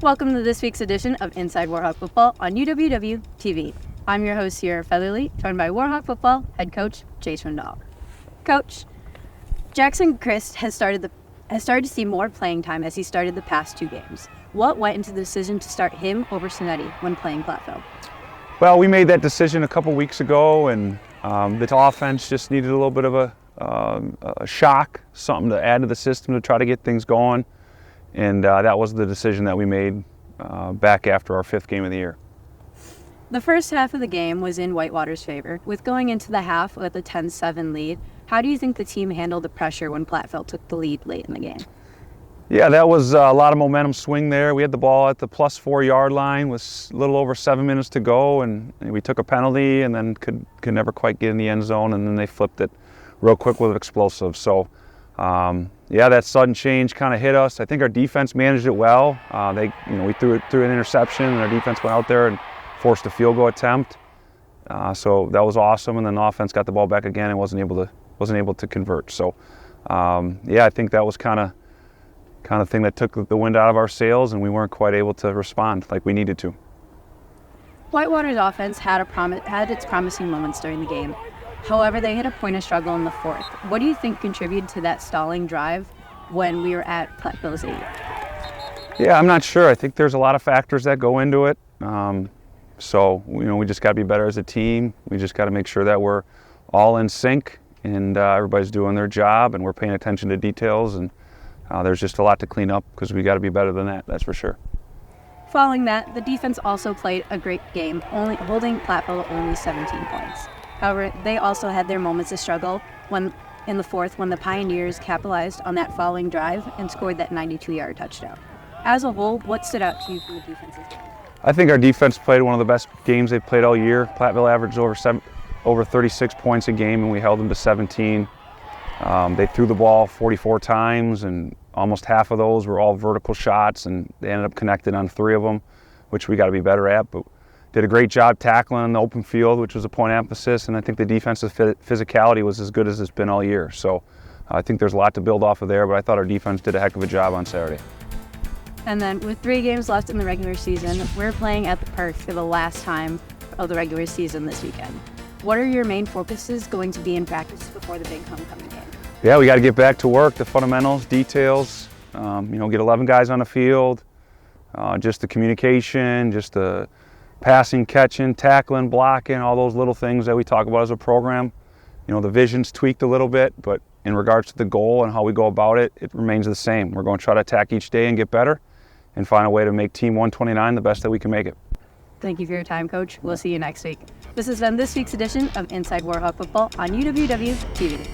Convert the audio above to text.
Welcome to this week's edition of Inside Warhawk Football on UWW TV. I'm your host here, Featherly, joined by Warhawk Football head coach Jason Dahl. Coach, Jackson Christ has started to see more playing time as he started the past two games. What went into the decision to start him over Sonetti when playing Platteville? Well, we made that decision a couple weeks ago, and the offense just needed a little bit of a shock, something to add to the system to try to get things going. And that was the decision that we made back after our fifth game of the year. The first half of the game was in Whitewater's favor. With going into the half with a 10-7 lead, how do you think the team handled the pressure when Platteville took the lead late in the game? Yeah, that was a lot of momentum swing there. We had the ball at the plus 4 yard line with a little over 7 minutes to go, and we took a penalty and then could never quite get in the end zone, and then they flipped it real quick with explosive. So, yeah, that sudden change kind of hit us. I think our defense managed it well. We threw an interception, and our defense went out there and forced a field goal attempt. So that was awesome. And then the offense got the ball back again and wasn't able to convert. So, yeah, I think that was kind of thing that took the wind out of our sails, and we weren't quite able to respond like we needed to. Whitewater's offense had its promising moments during the game. However, they hit a point of struggle in the fourth. What do you think contributed to that stalling drive when we were at Platteville's 8? Yeah, I'm not sure. I think there's a lot of factors that go into it. So, we just got to be better as a team. We just got to make sure that we're all in sync and everybody's doing their job and we're paying attention to details. And there's just a lot to clean up because we got to be better than that, that's for sure. Following that, the defense also played a great game, holding Platteville only 17 points. However, they also had their moments of struggle in the fourth when the Pioneers capitalized on that following drive and scored that 92-yard touchdown. As a whole, what stood out to you from the defense's game? I think our defense played one of the best games they've played all year. Platteville averaged over 36 points a game, and we held them to 17. They threw the ball 44 times, and almost half of those were all vertical shots, and they ended up connected on 3 of them, which we got to be better at. But did a great job tackling in the open field, which was a point of emphasis, and I think the defensive physicality was as good as it's been all year. So I think there's a lot to build off of there, but I thought our defense did a heck of a job on Saturday. And then with 3 games left in the regular season, we're playing at the Perk for the last time of the regular season this weekend. What are your main focuses going to be in practice before the big homecoming game? Yeah, we got to get back to work, the fundamentals, details, get 11 guys on the field, just the communication, just the passing, catching, tackling, blocking, all those little things that we talk about as a program. The vision's tweaked a little bit, but in regards to the goal and how we go about it, it remains the same. We're going to try to attack each day and get better and find a way to make Team 129 the best that we can make it. Thank you for your time, Coach. We'll see you next week. This has been this week's edition of Inside Warhawk Football on UWW TV.